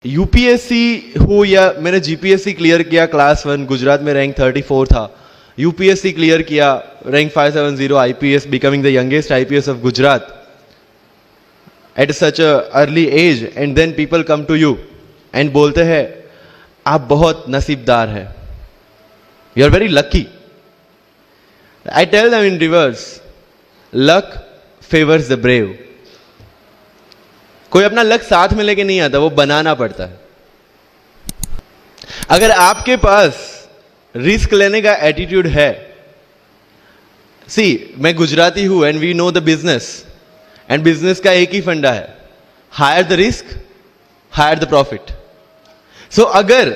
UPSC हो या मैंने जीपीएससी क्लियर किया, क्लास 1 गुजरात में रैंक 34 था। यूपीएससी क्लियर किया, rank 570, IPS, becoming the youngest IPS of Gujarat at such a early age, and then people come to you and बोलते हैं आप बहुत नसीबदार है, you are very lucky. I tell them in reverse, luck favours the brave. कोई अपना luck साथ में लेके नहीं आता, वो बनाना पड़ता है। अगर आपके पास रिस्क लेने का एटीट्यूड है, सी मैं गुजराती हूं and we know the business, and business का एक ही फंडा है, higher the risk higher the profit. So अगर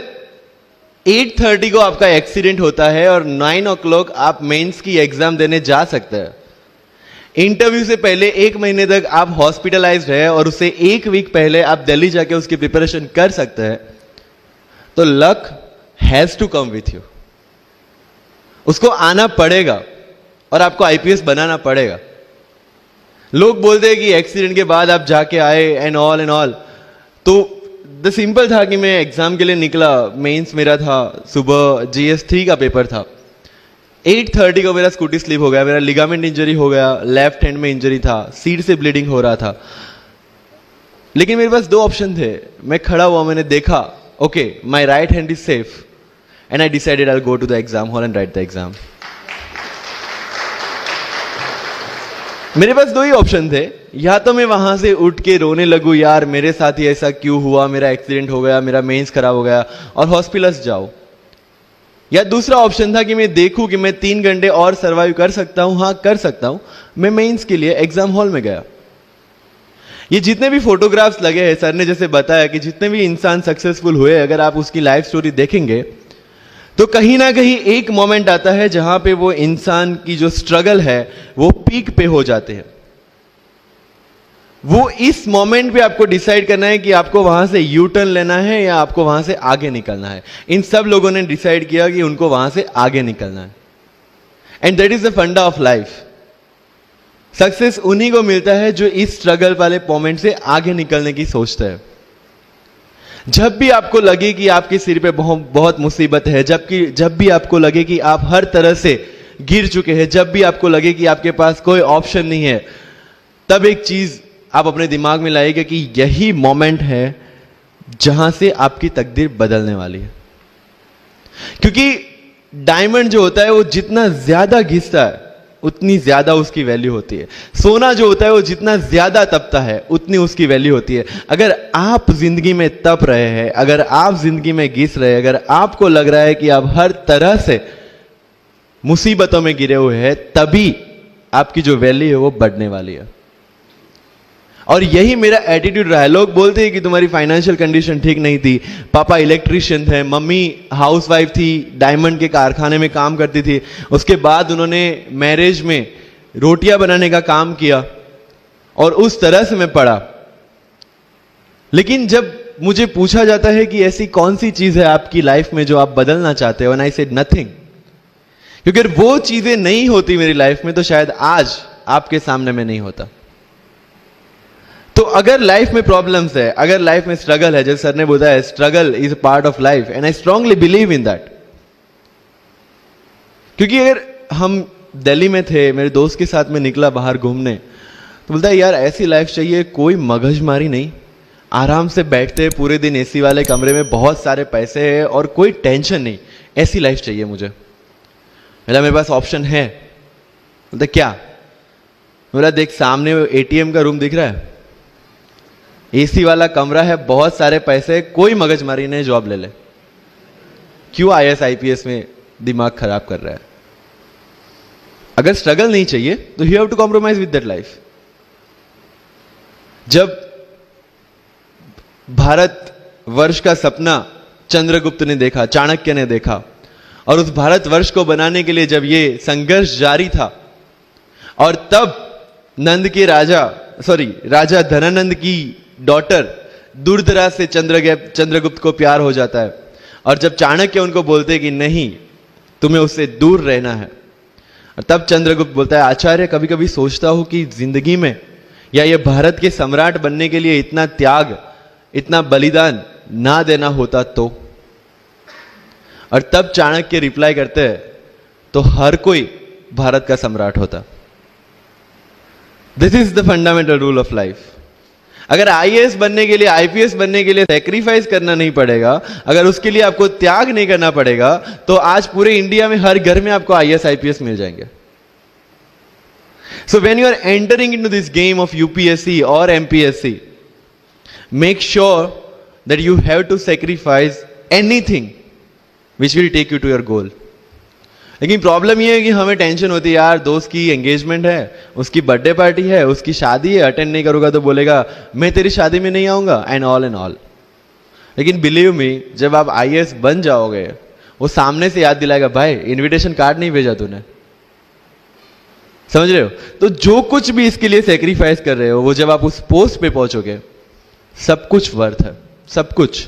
8:30 को आपका एक्सीडेंट होता है और 9 o'clock आप मेंस की एग्जाम देने जा सकते हैं, इंटरव्यू से पहले 1 महीने तक आप हॉस्पिटलाइज्ड है और उससे 1 वीक पहले आप दिल्ली जाके उसकी प्रिपरेशन कर सकते हैं, तो luck has to come with you. उसको आना पड़ेगा और आपको आईपीएस बनाना पड़ेगा। लोग बोलते हैं कि एक्सीडेंट के बाद आप जाके आए एंड ऑल, तो द सिंपल था कि मैं एग्जाम के लिए निकला, मेंस मेरा था, सुबह GS3 का पेपर था। 8:30 को मेरा स्कूटी स्लिप हो गया, मेरा लिगामेंट इंजरी हो गया, लेफ्ट हैंड में इंजरी था, सीट से ब्लीडिंग हो रहा था। लेकिन मेरे पास 2 ऑप्शन थे। मैं खड़ा हुआ, मैंने देखा okay my right hand is safe, and I decided I will go to the exam hall and write the exam. मेरे पास 2 ही ऑप्शन थे, या तो मैं वहां से उठ के रोने लगूं, यार मेरे साथ ही ऐसा क्यों हुआ, मेरा एक्सीडेंट हो गया, मेरा मेंस खराब हो गया, और हॉस्पिटल जाओ, या दूसरा ऑप्शन था कि मैं देखूं कि मैं 3 घंटे और सर्वाइव कर सकता हूं। हाँ कर सकता हूं। मैं मेंस के लिए एग्जाम हॉल में गया। ये जितने भी फोटोग्राफ्स लगे हैं, सर ने जैसे बताया कि जितने भी इंसान सक्सेसफुल हुए, अगर आप उसकी लाइफ स्टोरी देखेंगे तो कहीं ना कहीं एक मोमेंट आता है जहां पे वो इंसान की जो स्ट्रगल है वो पीक पे हो जाते हैं। वो इस मोमेंट पे आपको डिसाइड करना है कि आपको वहां से यू टर्न लेना है या आपको वहां से आगे निकलना है। इन सब लोगों ने डिसाइड किया कि उनको वहां से आगे निकलना है, एंड दैट इज द फंडा ऑफ लाइफ। सक्सेस उन्हीं को मिलता है जो इस स्ट्रगल वाले मोमेंट से आगे निकलने की सोचता है। जब भी आपको लगे कि आपके सिर पे बहुत मुसीबत है, जब भी आपको लगे कि आप हर तरह से गिर चुके हैं, जब भी आपको लगे कि आपके पास कोई ऑप्शन नहीं है, तब एक चीज आप अपने दिमाग में लाइएगा कि यही मोमेंट है जहां से आपकी तकदीर बदलने वाली है। क्योंकि डायमंड जो होता है वो जितना ज्यादा घिसता है उतनी ज्यादा उसकी वैल्यू होती है। सोना जो होता है वो जितना ज्यादा तपता है उतनी उसकी वैल्यू होती है। अगर आप जिंदगी में तप रहे हैं, अगर आप जिंदगी में घिस रहे हैं, अगर आपको लग रहा है कि आप हर तरह से मुसीबतों में गिरे हुए हैं, तभी आपकी जो वैल्यू है वो बढ़ने वाली है। और यही मेरा एटीट्यूड रहा है। लोग बोलते हैं कि तुम्हारी फाइनेंशियल कंडीशन ठीक नहीं थी, पापा इलेक्ट्रिशियन थे, मम्मी हाउसवाइफ थी, डायमंड के कारखाने में काम करती थी, उसके बाद उन्होंने मैरिज में रोटियां बनाने का काम किया, और उस तरह से मैं पढ़ा। लेकिन जब मुझे पूछा जाता है कि ऐसी कौन सी चीज है आपकी लाइफ में जो आप बदलना चाहते हो, एंड आई सेड नथिंग। क्योंकि अगर वो चीजें नहीं होती मेरी लाइफ में तो शायद आज आपके सामने में नहीं होता। तो अगर लाइफ में प्रॉब्लम्स है, अगर लाइफ में स्ट्रगल है, जैसे सर ने बोला है struggle is a part of life, and I strongly believe in that. क्योंकि अगर हम दिल्ली में थे, मेरे दोस्त के साथ में निकला बाहर घूमने, तो बोलता है यार ऐसी लाइफ चाहिए, कोई मगजमारी नहीं, आराम से बैठते पूरे दिन एसी वाले कमरे में, बहुत सारे पैसे है और कोई टेंशन नहीं, ऐसी लाइफ चाहिए मुझे। बोला मेरे पास ऑप्शन है। बोलता क्या? बोला देख सामने ATM का रूम दिख रहा है, एसी वाला कमरा है, बहुत सारे पैसे, कोई मगजमारी नहीं, जॉब ले ले। क्यों IAS IPS में दिमाग खराब कर रहा है? अगर स्ट्रगल नहीं चाहिए तो you have to compromise with that life. जब भारत वर्ष का सपना चंद्रगुप्त ने देखा, चाणक्य ने देखा, और उस भारत वर्ष को बनाने के लिए जब ये संघर्ष जारी था, और तब राजा धनानंद की डॉटर दुर्धरा से चंद्रगुप्त को प्यार हो जाता है, और जब चाणक्य उनको बोलते हैं कि नहीं तुम्हें उससे दूर रहना है, और तब चंद्रगुप्त बोलता है आचार्य कभी कभी सोचता हूं कि जिंदगी में या ये भारत के सम्राट बनने के लिए इतना त्याग, इतना बलिदान ना देना होता तो, और तब चाणक्य रिप्लाई करते हैं तो हर कोई भारत का सम्राट होता। This is the fundamental rule of life. अगर आईएएस बनने के लिए, आईपीएस बनने के लिए सेक्रीफाइस करना नहीं पड़ेगा, अगर उसके लिए आपको त्याग नहीं करना पड़ेगा, तो आज पूरे इंडिया में हर घर में आपको आईएएस आईपीएस मिल जाएंगे। So when you are entering into this game of UPSC or MPSC, make sure that you have to sacrifice anything which will take you to your goal. लेकिन प्रॉब्लम ये है कि हमें टेंशन होती है, यार दोस्त की एंगेजमेंट है, उसकी बर्थडे पार्टी है, उसकी शादी है, अटेंड नहीं करूंगा तो बोलेगा मैं तेरी शादी में नहीं आऊंगा, एंड ऑल। लेकिन बिलीव मी, जब आप आईएएस बन जाओगे, वो सामने से याद दिलाएगा, भाई इनविटेशन कार्ड नहीं भेजा तूने। समझ रहे हो? तो जो कुछ भी इसके लिए सेक्रीफाइस कर रहे हो, वो जब आप उस पोस्ट पे पहुंचोगे, सब कुछ वर्थ है, सब कुछ।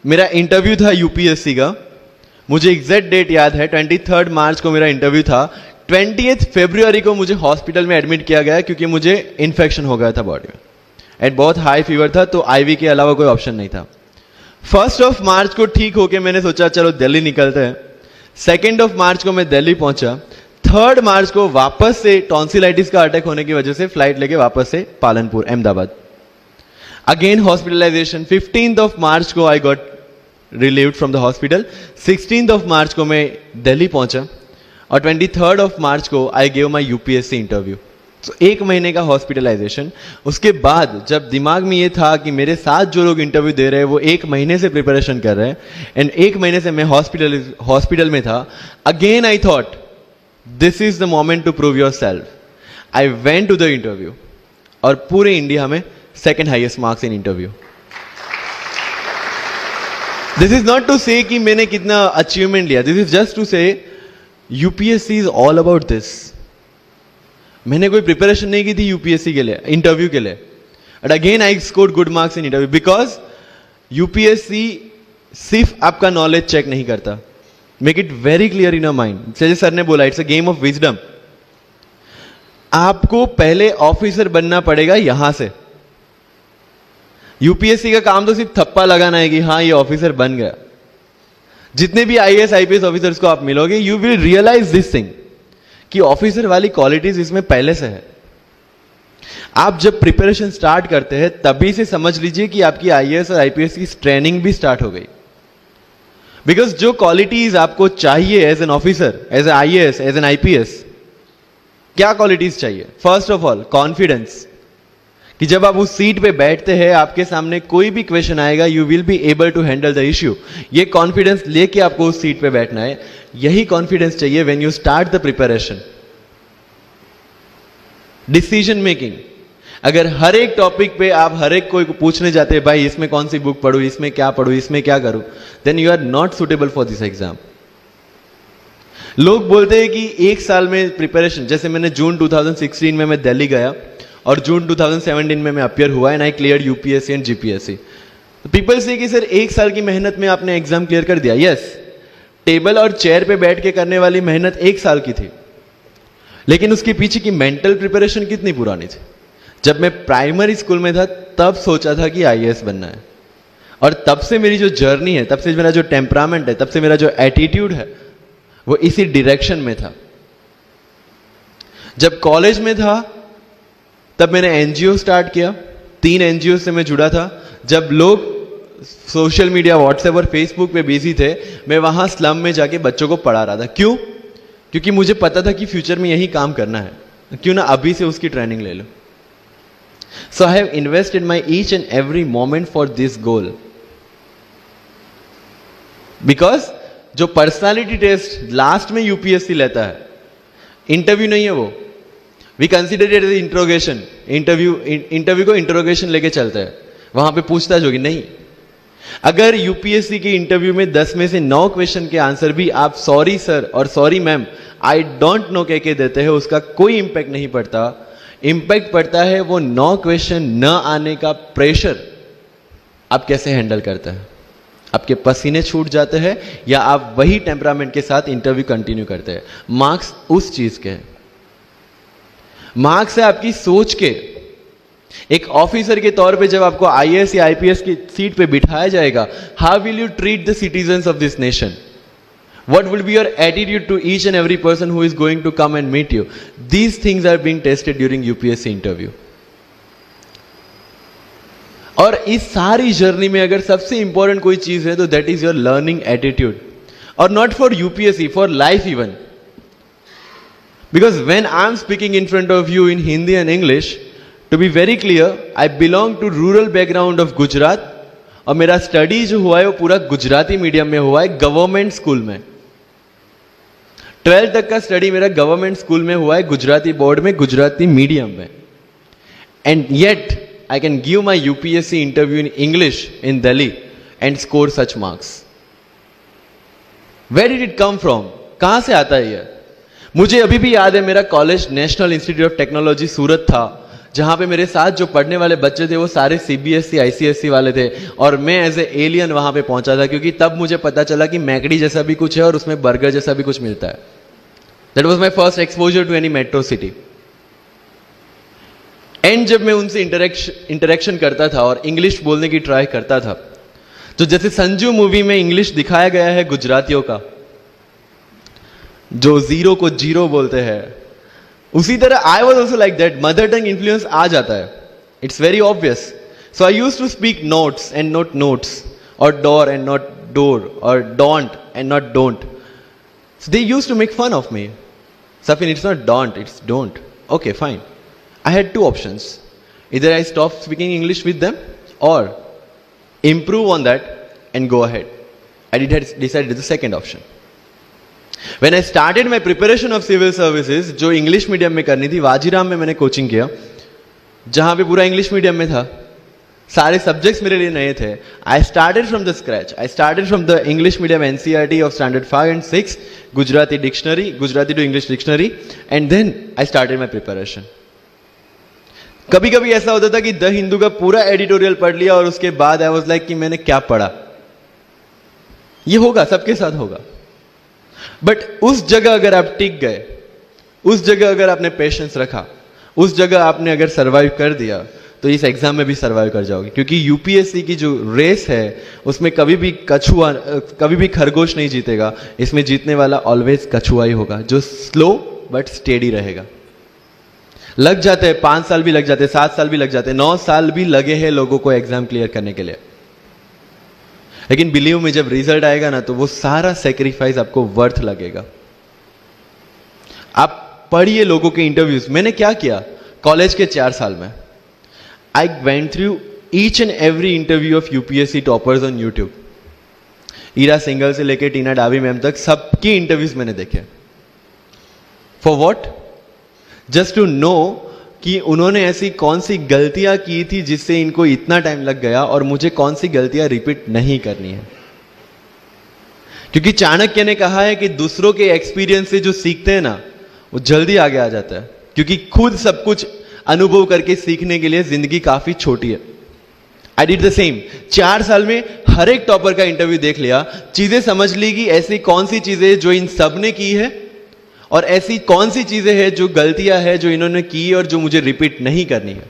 मेरा इंटरव्यू था यूपीएससी का, मुझे एग्जैक्ट डेट याद है, 23 मार्च को मेरा इंटरव्यू था। 20 फरवरी को मुझे हॉस्पिटल में एडमिट किया गया क्योंकि मुझे इन्फेक्शन हो गया था बॉडी में, एंड बहुत हाई फीवर था, तो आईवी के अलावा कोई ऑप्शन नहीं था। 1 मार्च को ठीक होके मैंने सोचा चलो दिल्ली निकलते हैं। 2 मार्च को मैं दिल्ली पहुंचा। 3 मार्च को वापस से टॉन्सिलाइटिस का अटैक होने की वजह से फ्लाइट लेके वापस से पालनपुर, अहमदाबाद, अगेन हॉस्पिटलाइजेशन। 15 मार्च को I got relieved from the hospital. 16 मार्च को मैं दिल्ली पहुंचा, और 23 मार्च को I gave my UPSC interview. तो 1 महीने का हॉस्पिटलाइजेशन। उसके बाद जब दिमाग में ये था कि मेरे साथ जो लोग इंटरव्यू दे रहे हैं वो 1 महीने से प्रिपरेशन कर रहे हैं, एंड 1 महीने से मैं हॉस्पिटल में था, again I thought this is the moment to prove yourself. I went to the interview, और पूरे इंडिया में 2nd highest marks in interview. This is not to say कि मैंने कितना अचीवमेंट लिया, this is just to say UPSC is all about this. मैंने कोई preparation नहीं की थी यूपीएससी के लिए, इंटरव्यू के लिए, but again I scored good marks in interview, because UPSC सिर्फ आपका नॉलेज चेक नहीं करता। Make it very clear in your mind. जैसे सर ने बोला, it's a game of wisdom. आपको पहले ऑफिसर बनना पड़ेगा यहां से। यूपीएससी का काम तो सिर्फ थप्पा लगाना है कि हाँ ये ऑफिसर बन गया। जितने भी आईएएस आईपीएस ऑफिसर्स को आप मिलोगे, you will realise this thing कि ऑफिसर वाली क्वालिटीज इसमें पहले से है। आप जब प्रिपरेशन स्टार्ट करते हैं तभी से समझ लीजिए कि आपकी आईएएस और आईपीएस की ट्रेनिंग भी स्टार्ट हो गई। बिकॉज जो क्वालिटीज आपको चाहिए as an officer, as a IAS, as an IPS, क्या क्वालिटीज चाहिए? फर्स्ट ऑफ ऑल कॉन्फिडेंस, कि जब आप उस सीट पे बैठते हैं, आपके सामने कोई भी क्वेश्चन आएगा, you will be able to handle the issue. ये कॉन्फिडेंस लेके आपको उस सीट पे बैठना है। यही कॉन्फिडेंस चाहिए when you start the preparation. Decision making, अगर हर एक टॉपिक पे आप हर एक कोई को पूछने जाते हैं, भाई इसमें कौन सी बुक पढ़ूं, इसमें क्या पढ़ूं, इसमें क्या करूं, then you are not suitable for this exam. लोग बोलते हैं कि 1 साल में प्रिपरेशन, जैसे मैंने जून 2016 में मैं दिल्ली गया, और जून 2017 में मैं अपियर हुआ, and I clear UPSC and GPSC. People से कि सर 1 साल की मेहनत में आपने एग्जाम क्लियर कर दिया। यस, टेबल और चेयर पे बैठ के करने वाली मेहनत 1 साल की थी, लेकिन उसके पीछे की मेंटल प्रिपरेशन कितनी पुरानी थी। जब मैं प्राइमरी स्कूल में था तब सोचा था कि आईएएस बनना है, और तब से मेरी जो जर्नी है, तब से मेरा जो टेम्परामेंट है, तब से मेरा जो एटीट्यूड है, वो इसी डायरेक्शन में था। जब कॉलेज में था तब मैंने एनजीओ स्टार्ट किया। 3 एनजीओ से मैं जुड़ा था। जब लोग सोशल मीडिया, व्हाट्सएप और फेसबुक पे बिजी थे, मैं वहां स्लम में जाके बच्चों को पढ़ा रहा था। क्यों? क्योंकि मुझे पता था कि फ्यूचर में यही काम करना है, क्यों ना अभी से उसकी ट्रेनिंग ले लो। So I have invested my each and every moment for this goal. Because जो पर्सनालिटी टेस्ट लास्ट में यूपीएससी लेता है, इंटरव्यू नहीं है वो, we consider it as interrogation. Interview को इंट्रोगेशन लेके चलता है, वहां पे पूछताछ होगी नहीं। अगर यूपीएससी के इंटरव्यू में 10 में से 9 क्वेश्चन के आंसर भी आप सॉरी सर और sorry ma'am, I don't know कह के देते हैं, उसका कोई इंपैक्ट नहीं पड़ता। इंपैक्ट पड़ता है वो 9 क्वेश्चन न आने का प्रेशर आप कैसे हैंडल करते हैं। आपके पसीने छूट जाते हैं या आप वही टेम्परामेंट के साथ इंटरव्यू कंटिन्यू करते हैं। मार्क्स उस चीज के हैं। मार्क्स है आपकी सोच के एक ऑफिसर के तौर पे जब आपको आईएएस या आईपीएस की सीट पे बिठाया जाएगा, how will you treat the citizens of this nation? What will be your attitude to each and every person who is going to come and meet you? These things are being tested during UPSC interview. और इस सारी journey में अगर सबसे important कोई चीज है तो that is your learning attitude. और not for UPSC, for life even. Because when I am speaking in front of you in Hindi and English, to be very clear, I belong to rural background of Gujarat. और मेरा study जो हुआ है वो पूरा Gujarati medium में हुआ है, गवर्नमेंट स्कूल में. 12th तक का स्टडी मेरा गवर्नमेंट स्कूल में हुआ है, गुजराती बोर्ड में, गुजराती मीडियम में. And yet I can give my UPSC interview in English in Delhi and score such marks. Where did it come from? कहां से आता है ये? मुझे अभी भी याद है, मेरा college National Institute of Technology Surat था, जहां पे मेरे साथ जो पढ़ने वाले बच्चे थे वो सारे सीबीएसई आईसीएसई वाले थे, और मैं एज ए एलियन वहां पे पहुंचा था, क्योंकि तब मुझे पता चला कि मैकडी जैसा भी कुछ है और उसमें बर्गर जैसा भी कुछ मिलता है. That was my first exposure to any metro city. And जब मैं उनसे इंटरेक्शन करता था और इंग्लिश बोलने की ट्राई करता था, तो जैसे संजू मूवी में इंग्लिश दिखाया गया है गुजरातियों का, जो जीरो को जीरो बोलते हैं, उसी तरह I was also like that. Mother tongue influence आ जाता है, it's very obvious. So I use to speak notes and not notes, और डोर एंड नॉट डोर, और don't and not don't. So they used to make fun of me. Safin, it's not don't, it's don't. Okay, fine. I had two options. Either I stop speaking English with them or improve on that and go ahead. I decided the second option. When I started my preparation of civil services, जो English medium में करनी थी, वाजीराम में मैंने coaching किया, जहां पे पूरा इंग्लिश मीडियम में था, सारे सब्जेक्ट्स मेरे लिए नए थे. I started from the scratch. I started from the English medium NCERT of standard 5 and 6, Gujarati dictionary, Gujarati to English dictionary, and then I started my preparation. कभी कभी ऐसा होता था कि द हिंदू का पूरा एडिटोरियल पढ़ लिया और उसके बाद आई वाज लाइक कि मैंने क्या पढ़ा. ये होगा, सबके साथ होगा. बट उस जगह अगर आप टिक गए, उस जगह अगर आपने पेशेंस रखा, उस जगह आपने अगर सर्वाइव कर दिया, तो इस एग्जाम में भी सर्वाइव कर जाओगे. क्योंकि यूपीएससी की जो रेस है उसमें कभी भी कछुआ, कभी भी खरगोश नहीं जीतेगा. इसमें जीतने वाला ऑलवेज कछुआ ही होगा, जो स्लो बट स्टेडी रहेगा. लग जाते हैं 5 साल भी लग जाते हैं, 7 साल भी लग जाते हैं, 9 साल भी लगे हैं लोगों को एग्जाम क्लियर करने के लिए. लेकिन बिलीव में जब रिजल्ट आएगा ना, तो वो सारा सेक्रीफाइस आपको वर्थ लगेगा. आप पढ़िए लोगों के इंटरव्यूज. मैंने क्या किया कॉलेज के 4 साल में, I went through each and every interview of UPSC toppers on YouTube. Ira Singhal से लेकर टीना डाबी मैम तक सबकी इंटरव्यूज मैंने देखे. For what? Just to know कि उन्होंने ऐसी कौन सी गलतियां की थी जिससे इनको इतना टाइम लग गया, और मुझे कौन सी गलतियां रिपीट नहीं करनी है. क्योंकि चाणक्य ने कहा है कि दूसरों के एक्सपीरियंस से जो सीखते हैं ना, वो जल्दी आगे आ जाता है. क्योंकि खुद सब कुछ अनुभव करके सीखने के लिए जिंदगी काफी छोटी है. I did the same. 4 साल में हर एक टॉपर का इंटरव्यू देख लिया, चीजें समझ ली कि ऐसी कौन सी चीजें जो इन सब ने की है, और ऐसी कौन सी चीजें हैं जो गलतियां हैं जो इन्होंने की और जो मुझे रिपीट नहीं करनी है.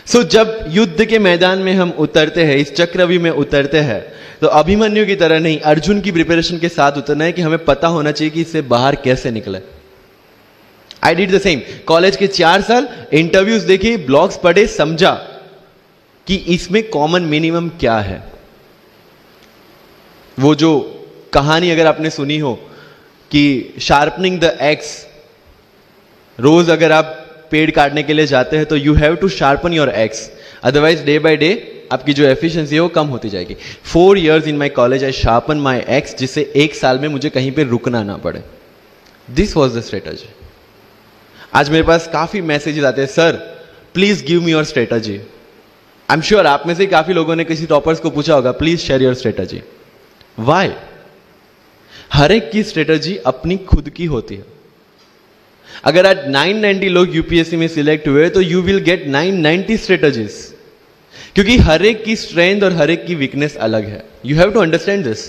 सो जब युद्ध के मैदान में हम उतरते हैं, इस चक्रव्यूह में उतरते हैं, तो अभिमन्यु की तरह नहीं, अर्जुन की प्रिपरेशन के साथ उतरना है कि हमें पता होना चाहिए कि इससे बाहर कैसे निकले. I did the same. College के 4 साल इंटरव्यूज देखे, ब्लॉग्स पढ़े, समझा कि इसमें कॉमन मिनिमम क्या है. वो जो कहानी अगर आपने सुनी हो कि शार्पनिंग द एक्स, रोज अगर आप पेड़ काटने के लिए जाते हैं तो you have to sharpen your axe, otherwise day by day आपकी जो एफिशिएंसी है वो कम होती जाएगी. 4 years in my college I sharpen my x, जिससे 1 साल में मुझे कहीं पे रुकना ना पड़े. This was the strategy. आज मेरे पास काफी मैसेजेस आते हैं, sir please give me your strategy. I am sure आप में से काफी लोगों ने किसी टॉपर्स को पूछा होगा, please share your strategy. Why? हर एक की स्ट्रेटजी अपनी खुद की होती है. अगर आज 990 लोग यूपीएससी में सिलेक्ट हुए तो यू विल गेट 990 स्ट्रेटजीज, क्योंकि हर एक की स्ट्रेंथ और हर एक की वीकनेस अलग है. You have to understand this.